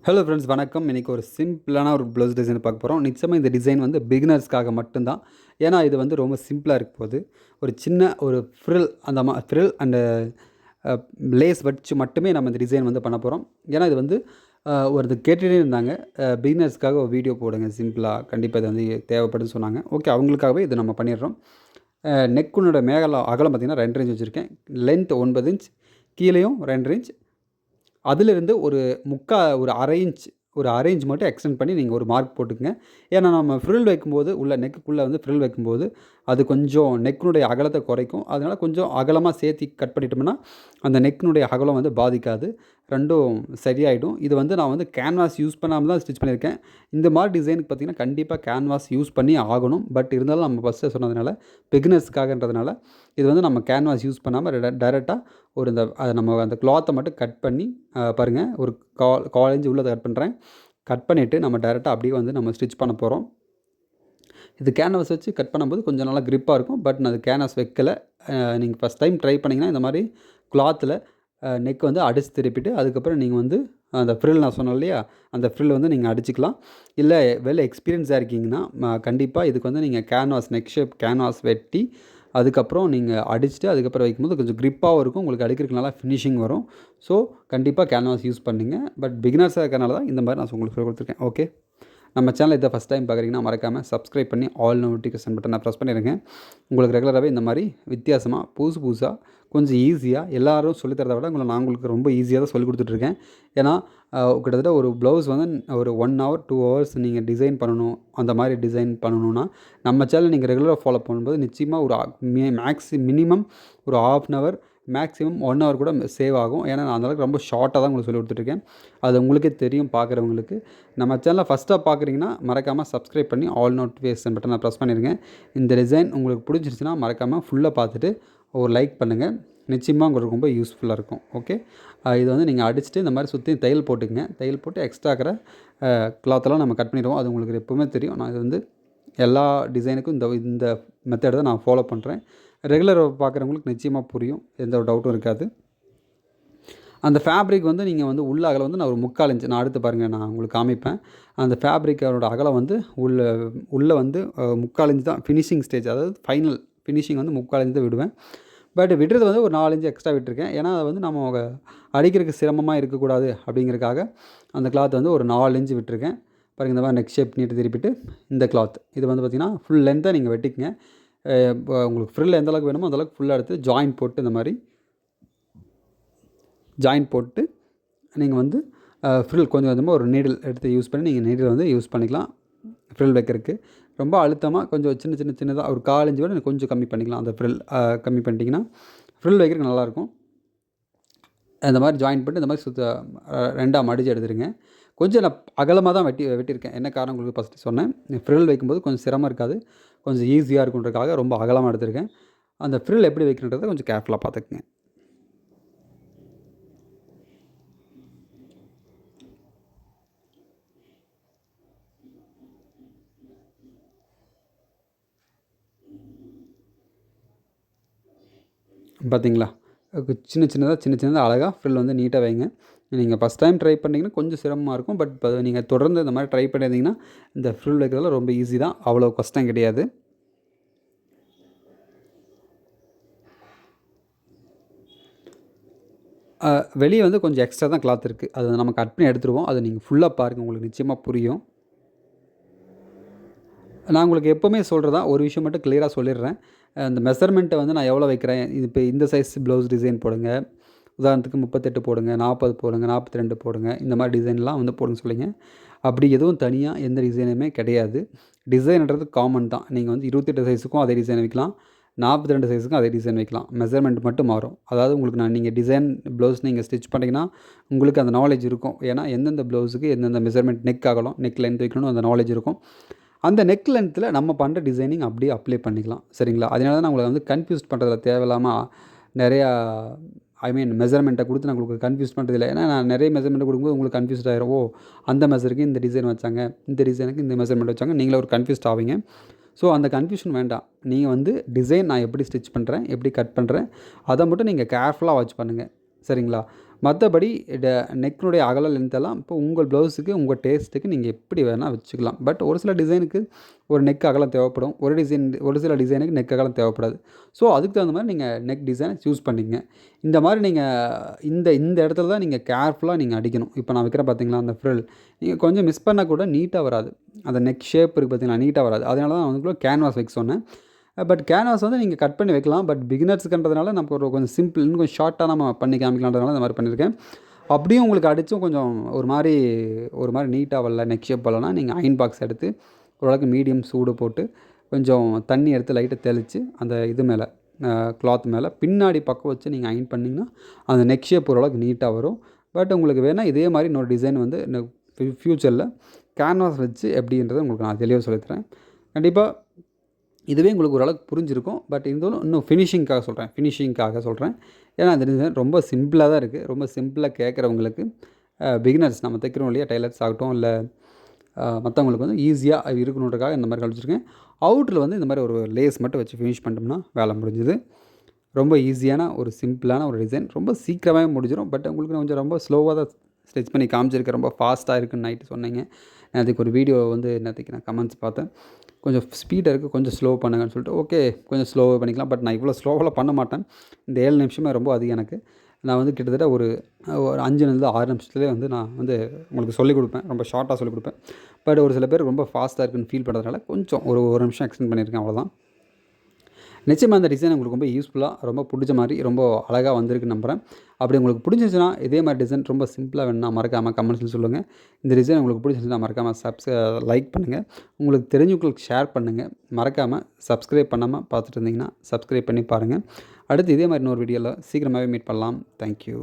Hello friends, வணக்கம். இன்றைக்கி ஒரு சிம்பிளான ஒரு ப்ளவுஸ் டிசைன் பார்க்க போகிறோம். நிச்சயமாக இந்த டிசைன் வந்து பிகினர்ஸ்க்காக மட்டும்தான். ஏன்னா இது வந்து ரொம்ப சிம்பிளாக இருக்க போகுது. ஒரு சின்ன ஒரு ஃப்ரில் ஃப்ரில் அண்டு லேஸ் வச்சு மட்டுமே நம்ம இந்த டிசைன் வந்து பண்ண போகிறோம். ஏன்னா இது வந்து ஒருத்தர் கேட்டுகிட்டே இருந்தாங்க, பிகினர்ஸ்க்காக ஒரு வீடியோ போடுங்க சிம்பிளாக, கண்டிப்பாக இது வந்து தேவைப்படுதுன்னு சொன்னாங்க. ஓகே, அவங்களுக்காகவே இது நம்ம பண்ணிடுறோம். நெக்குனோட அகலம் பார்த்திங்கன்னா 2 இன்ச் வச்சுருக்கேன். லென்த் 9 இன்ச், கீழேயும் 2 இன்ச். அதிலிருந்து ஒரு அரை இன்ச் மட்டும் எக்ஸ்டெண்ட் பண்ணி நீங்கள் ஒரு மார்க் போட்டுக்கங்க. ஏன்னா நம்ம ஃப்ரில் வைக்கும்போது நெக்குக்குள்ளே வந்து ஃப்ரில் வைக்கும்போது அது கொஞ்சம் நெக்கினுடைய அகலத்தை குறைக்கும். அதனால் கொஞ்சம் அகலமாக சேர்த்து கட் பண்ணிட்டோம்னா அந்த நெக்கினுடைய அகலம் வந்து பாதிக்காது, ரெண்டும் சரியாயிடும். இது வந்து நான் வந்து கேன்வாஸ் யூஸ் பண்ணாமல் தான் ஸ்டிச் பண்ணியிருக்கேன். இந்த மாதிரி டிசைனுக்கு பார்த்திங்கன்னா கண்டிப்பாக கேன்வாஸ் யூஸ் பண்ணி ஆகணும். பட் இருந்தாலும் நம்ம ஃபஸ்ட்டு சொன்னதுனால பிகினர்ஸ்க்காகன்றதுனால இது வந்து நம்ம கேன்வாஸ் யூஸ் பண்ணாமல் டைரெக்டாக நம்ம அந்த கிளாத்தை மட்டும் கட் பண்ணி பாருங்கள், ஒரு 1/4 இன்ச் உள்ளதை கட் பண்ணிவிட்டு நம்ம டைரெக்டாக அப்படியே வந்து நம்ம ஸ்டிச் பண்ண போகிறோம். இது கேன்வாஸ் வச்சு கட் பண்ணும்போது கொஞ்சம் நல்லா க்ரிப்பாக இருக்கும். பட் நான் அது கேன்வாஸ் வைக்கலை. நீங்கள் ஃபஸ்ட் டைம் ட்ரை பண்ணிங்கன்னா இந்த மாதிரி கிளாத்தில் நெக் வந்து அடித்து திருப்பிட்டு அதுக்கப்புறம் நீங்கள் வந்து அந்த ஃப்ரில் நான் சொன்னேன் இல்லையா, அந்த ஃப்ரில் வந்து நீங்கள் அடிச்சுக்கலாம். இல்லை எக்ஸ்பீரியன்ஸாக இருக்கீங்கன்னா கண்டிப்பாக இதுக்கு வந்து நீங்கள் நெக் ஷேப் கேன்வாஸ் வெட்டி அதுக்கப்புறம் நீங்கள் அடிச்சுட்டு அதுக்கப்புறம் வைக்கும்போது கொஞ்சம் க்ரிப்பாகவும் இருக்கும், உங்களுக்கு அடிக்கிறதுக்கு நல்லா ஃபினிஷிங் வரும். ஸோ கண்டிப்பாக கேன்வாஸ் யூஸ் பண்ணிங்க. பட் பிகினர்ஸாக இருக்கிறனால தான் இந்த மாதிரி நான் உங்களுக்கு சொல்லி கொடுத்துருக்கேன். ஓகே, நம்ம சேனல் இதை ஃபஸ்ட் டைம் பார்க்குறீங்கன்னா மறக்காமல் சப்ஸ்கிரைப் பண்ணி ஆல் நோட்டிஃபிகேஷன் பட்டனை ப்ரெஸ் பண்ணிடுங்க. உங்களுக்கு ரெகுலராகவே இந்த மாதிரி வித்தியாசமாக புதுசாக கொஞ்சம் ஈஸியாக எல்லோரும் சொல்லித்தரதை விட நான் உங்களுக்கு ரொம்ப ஈஸியாக தான் சொல்லி கொடுத்துட்ருக்கேன். ஏன்னா கிட்டத்தட்ட ஒரு ப்ளவுஸ் வந்து ஒரு 1 hour 2 hours நீங்கள் டிசைன் பண்ணணும். அந்த மாதிரி டிசைன் பண்ணணுன்னா நம்ம சேனல் நீங்கள் ரெகுலராக ஃபாலோ பண்ணும்போது நிச்சயமாக ஒரு மினிமம் ஒரு 1/2 hour, மேக்ஸிமம் 1 hour கூட சேவ் ஆகும். ஏன்னா நான் அந்தளவுக்கு ரொம்ப ஷார்ட்டாக தான் உங்களுக்கு சொல்லி கொடுத்துட்ருக்கேன். அது உங்களுக்கே தெரியும் பார்க்குறவங்களுக்கு. நம்ம சேனலை ஃபஸ்ட்டாக பார்க்குறீங்கன்னா மறக்காமல் சப்ஸ்கிரைப் பண்ணி ஆல் நோட்டிஃபிகேஷன் பட்டனை ப்ரெஸ் பண்ணிடுங்க. இந்த டிசைன் உங்களுக்கு பிடிச்சிருச்சுன்னா மறக்காமல் ஃபுல்லாக பார்த்துட்டு ஒரு லைக் பண்ணுங்கள். நிச்சயமாக உங்களுக்கு ரொம்ப யூஸ்ஃபுல்லாக இருக்கும். ஓகே, இது வந்து நீங்கள் அடிச்சுட்டு இந்த மாதிரி சுற்றி தையல் போட்டுக்கங்க. தையல் போட்டு எக்ஸ்ட்ரா இருக்கிற கிளாத்தெல்லாம் நம்ம கட் பண்ணிடுவோம். அது உங்களுக்கு எப்போவுமே தெரியும். நான் இது வந்து எல்லா டிசைனுக்கும் இந்த மெத்தட் தான் நான் ஃபாலோ பண்ணுறேன். ரெகுலர் பார்க்குறவங்களுக்கு நிச்சயமாக புரியும், எந்த ஒரு டவுட்டும் இருக்காது. அந்த ஃபேப்ரிக் வந்து நீங்கள் வந்து உள்ள அகலம் வந்து நான் ஒரு 3/4 இன்ச், நான் அடுத்து பாருங்கள் நான் உங்களுக்கு காமிப்பேன். அந்த ஃபேப்ரிக்கோட அகலம் வந்து உள்ளே வந்து 3/4 இன்ச் தான் ஃபினிஷிங் ஸ்டேஜ், அதாவது ஃபைனல் ஃபினிஷிங் வந்து 3/4 இன்ச் தான் விடுவேன். பட் விடுறது வந்து ஒரு 4 இன்ச் எக்ஸ்ட்ரா விட்டுருக்கேன். ஏன்னா அதை வந்து நம்ம அடிக்கிறதுக்கு சிரமமாக இருக்கக்கூடாது அப்படிங்கிறதுக்காக அந்த கிளாத் வந்து ஒரு 4 இன்ச் விட்டுருக்கேன். பாருங்கள், இந்த மாதிரி நெக் ஷேப் நீட்டு திருப்பிட்டு இந்த கிளாத் இது வந்து பார்த்திங்கன்னா ஃபுல் லென்த்தாக நீங்கள் வெட்டிக்கங்க. இப்போ உங்களுக்கு ஃப்ரில் எந்த அளவுக்கு வேணுமோ அந்தளவுக்கு ஃபுல்லாக எடுத்து ஜாயின் போட்டு இந்த மாதிரி ஜாயின் போட்டு நீங்கள் வந்து ஃப்ரில் கொஞ்சம் கொஞ்சமாக ஒரு நீடில் எடுத்து யூஸ் பண்ணி நீங்கள் நீடில் வந்து யூஸ் பண்ணிக்கலாம். ஃப்ரில் வைக்கிறதுக்கு ரொம்ப அழுத்தமாக கொஞ்சம் சின்னதாக ஒரு 1/4 இன்ச் விட கொஞ்சம் கம்மி பண்ணிக்கலாம். அந்த ஃப்ரில் கம்மி பண்ணிட்டீங்கன்னா ஃப்ரில் வைக்கிறதுக்கு நல்லாயிருக்கும். இந்த மாதிரி ஜாயின் பண்ணி இந்த மாதிரி ரெண்டாக மடித்து எடுத்துருங்க. கொஞ்சம் நான் அகலமாக தான் வெட்டியிருக்கேன். என்ன காரணம் உங்களுக்கு ஃபஸ்ட்டு சொன்னேன், ஃப்ரில் வைக்கும்போது கொஞ்சம் சிரமம் இருக்காது, கொஞ்சம் ஈஸியாக இருக்குன்றதுக்காக ரொம்ப அகலமாக எடுத்திருக்கேன். அந்த ஃப்ரில் எப்படி வைக்கணுன்றதை கொஞ்சம் கேர்ஃபுல்லாக பார்த்துக்குங்க. பார்த்தீங்களா, சின்ன சின்னதாக அழகாக ஃப்ரில் வந்து நீட்டாக வைங்க. நீங்கள் ஃபஸ்ட் டைம் ட்ரை பண்ணிங்கன்னா கொஞ்சம் சிரமமாக இருக்கும். பட் இப்போ நீங்கள் தொடர்ந்து இந்த மாதிரி ட்ரை பண்ணியிருந்தீங்கன்னா இந்த ஃப்ரில் வைக்கிறதுல ரொம்ப ஈஸி தான், அவ்வளோ கஷ்டம் கிடையாது. வெளியே வந்து கொஞ்சம் எக்ஸ்ட்ரா தான் கிளாத் இருக்குது, அதை நம்ம கட் பண்ணி எடுத்துருவோம். அதை நீங்கள் ஃபுல்லாக பாருங்கள், உங்களுக்கு நிச்சயமாக புரியும். நான் உங்களுக்கு எப்போவுமே சொல்கிறதா ஒரு விஷயம் மட்டும் கிளியராக சொல்லிடுறேன். அந்த மெஷர்மெண்ட்டை வந்து நான் எவ்வளோ வைக்கிறேன், இது இப்போ இந்த சைஸ் ப்ளவுஸ் டிசைன் போடுங்க, உதாரணத்துக்கு 38 போடுங்க, 40 போடுங்க, 42 போடுங்க, இந்த மாதிரி டிசைன்லாம் வந்து போடுங்க சொல்லிங்க. அப்படி எதுவும் தனியாக எந்த டிசைனுமே கிடையாது. டிசைன்ன்றது காமன் தான். நீங்கள் வந்து 28 சைஸுக்கும் அதே டிசைன் வைக்கலாம், 42 சைஸுக்கும் அதே டிசைன் வைக்கலாம். மெஷர்மெண்ட் மட்டும் மாறும். அதாவது உங்களுக்கு நீங்கள் டிசைன் ப்ளவுஸ் நீங்கள் ஸ்டிச் பண்ணிங்கன்னா உங்களுக்கு அந்த நாலேஜ் இருக்கும். ஏன்னா எந்தெந்த ப்ளவுஸுக்கு எந்தெந்த மெஷர்மெண்ட் நெக் ஆகலாம், நெக் லென்த் வைக்கணும், அந்த நாலேஜ் இருக்கும். அந்த நெக் லென்த்தில் நம்ம பண்ணுற டிசைனிங் அப்படியே அப்ளை பண்ணிக்கலாம். சரிங்களா? அதனால தான் நான் உங்களை வந்து கன்ஃபியூஸ் பண்ணுறதில்ல, தேவையில்லாமல் நிறையா மெஷர்மெண்ட்டை கொடுத்து நான் உங்களுக்கு கன்ஃபியூஸ் பண்ணுறதில்ல. ஏன்னா நான் நிறைய மெஷர்மெண்ட்டை கொடுக்கும்போது உங்களுக்கு கன்ஃபியூஸ்ட் ஆகிரும். அந்த மெஷருக்கு இந்த டிசைன் வச்சாங்க, இந்த டிசைனுக்கு இந்த மெஷர்மெண்ட் வச்சாங்க, நீங்களே ஒரு கன்ஃபியூஸ்ட் ஆவீங்க. ஸோ அந்த கன்ஃபியூஷன் வேண்டாம். நீங்கள் வந்து டிசைன் நான் எப்படி ஸ்டிச் பண்ணுறேன், எப்படி கட் பண்ணுறேன், அதை மட்டும் நீங்கள் கேர்ஃபுல்லாக வாட்ச் பண்ணுங்கள். சரிங்களா? மற்றபடி நெக்கினுடைய அகல லென்த்தெல்லாம் இப்போ உங்கள் ப்ளவுஸுக்கு உங்கள் டேஸ்ட்டுக்கு நீங்கள் எப்படி வேணால் வச்சுக்கலாம். பட் ஒரு சில டிசைனுக்கு ஒரு நெக் அகலம் தேவைப்படும். ஒரு சில டிசைனுக்கு நெக் அகலம் தேவைப்படாது. ஸோ அதுக்கு தகுந்த மாதிரி நீங்கள் நெக் டிசைனை சூஸ் பண்ணிக்கங்க. இந்த மாதிரி நீங்கள் இந்த இடத்துல தான் நீங்கள் கேர்ஃபுல்லாக நீங்கள் அடிக்கணும். இப்போ நான் வைக்கிறேன் பார்த்தீங்களா அந்த ஃப்ரில், நீங்கள் கொஞ்சம் மிஸ் பண்ணால் கூட நீட்டாக வராது. அந்த நெக் ஷேப் இருக்குது பார்த்தீங்களா, நீட்டாக வராது. அதனால தான் வந்து கேன்வாஸ் வைக்க சொன்னேன். பட் கேன்வாஸ் வந்து நீங்கள் கட் பண்ணி வைக்கலாம். பட் பிகினர்ஸுக்குன்றதுனால நமக்கு ஒரு கொஞ்சம் சிம்பிள், இன்னும் கொஞ்சம் ஷார்ட்டாக நம்ம பண்ணி காமிக்கலான்றதுனால இந்த மாதிரி பண்ணியிருக்கேன். அப்படியும் உங்களுக்கு அடித்தும் கொஞ்சம் ஒரு மாதிரி நீட்டாக வரல, நெக் ஷேப் வரலன்னா நீங்கள் அயர்ன் பாக்ஸ் எடுத்து ஓரளவுக்கு மீடியம் சூடு போட்டு கொஞ்சம் தண்ணி எடுத்து லைட்டாக தெளித்து அந்த இது மேலே கிளாத் மேலே பின்னாடி பக்கம் வச்சு நீங்கள் அயர்ன் பண்ணிங்கன்னா அந்த நெக் ஷேப் ஓரளவுக்கு நீட்டாக வரும். பட் உங்களுக்கு வேணால் இதே மாதிரி இன்னொரு டிசைன் வந்து ஃப்யூச்சரில் கேன்வாஸ் வச்சு எப்படின்றத உங்களுக்கு நான் தெளிவாக சொல்லித்தரேன். கண்டிப்பாக இதுவே உங்களுக்கு ஓரளவுக்கு புரிஞ்சிருக்கும். பட் இருந்தாலும் இன்னும் ஃபினிஷிங்காக சொல்கிறேன். ஏன்னா அந்த டிசைன் ரொம்ப சிம்பிளாக தான் இருக்குது. ரொம்ப சிம்பிளாக கேட்குறவங்களுக்கு பிகினர்ஸ், நம்ம தைக்கிறோம் இல்லையா, டைலர்ஸ் ஆகட்டும் இல்லை மற்றவங்களுக்கு வந்து ஈஸியாக இருக்கணுன்றக்காக இந்த மாதிரி கழிச்சிருக்கேன். அவுட்டில் வந்து இந்த மாதிரி ஒரு லேஸ் மட்டும் வச்சு ஃபினிஷ் பண்ணிட்டோம்னா வேலை முடிஞ்சுது. ரொம்ப ஈஸியான ஒரு சிம்பிளான ஒரு டிசைன், ரொம்ப சீக்கிரமாகவே முடிஞ்சிடும். பட் உங்களுக்கு கொஞ்சம் ரொம்ப ஸ்லோவாக தான் ஸ்டிச் பண்ணி காமிச்சிருக்கேன். ரொம்ப ஃபாஸ்ட்டாக இருக்குன்னு நைட்டு சொன்னீங்க. அதுக்கு ஒரு வீடியோ வந்து நேற்றுக்கு நான் கமெண்ட்ஸ் பார்த்தேன். கொஞ்சம் ஸ்பீடாக இருக்குது, கொஞ்சம் ஸ்லோ பண்ணுங்கன்னு சொல்லிட்டு, ஓகே கொஞ்சம் ஸ்லோவாக பண்ணிக்கலாம். பட் நான் இவ்வளோ ஸ்லோவெல்லாம் பண்ண மாட்டேன். இந்த 7 நிமிஷமே ரொம்ப அதிகம் எனக்கு. நான் வந்து கிட்டத்தட்ட ஒரு 5லேருந்து 6 நிமிஷத்துலேயே வந்து நான் வந்து உங்களுக்கு சொல்லிக் கொடுப்பேன். ரொம்ப ஷார்ட்டாக சொல்லிக் கொடுப்பேன். பட் ஒரு சில பேர் ரொம்ப ஃபாஸ்ட்டாக இருக்குன்னு ஃபீல் பண்ணுறதுனால கொஞ்சம் ஒரு நிமிஷம் எக்ஸ்டெண்ட் பண்ணியிருக்கேன், அவ்வளோதான். நிச்சயமாக அந்த டிசைன் உங்களுக்கு ரொம்ப யூஸ்ஃபுல்லாக, ரொம்ப பிடிச்ச மாதிரி, ரொம்ப அழகாக வந்திருக்குன்னு நம்புகிறேன். அப்படி உங்களுக்கு பிடிச்சிருந்துச்சுன்னா இதே மாதிரி டிசைன் ரொம்ப சிம்பிளாக வேணும்னா மறக்காமல் கமெண்ட்ஸில் சொல்லுங்கள். இந்த டிசைன் உங்களுக்கு பிடிச்சிருந்துச்சுன்னா மறக்காமல் லைக் பண்ணுங்கள். உங்களுக்கு தெரிஞ்சவங்களுக்கு ஷேர் பண்ணுங்கள். மறக்காமல் சப்ஸ்கிரைப் பண்ணாமல் பார்த்துட்டு இருந்தீங்கன்னா சப்ஸ்கிரைப் பண்ணி பாருங்கள். அடுத்து இதே மாதிரி இன்னொரு வீடியோவில் சீக்கிரமாகவே மீட் பண்ணலாம். தேங்க்யூ.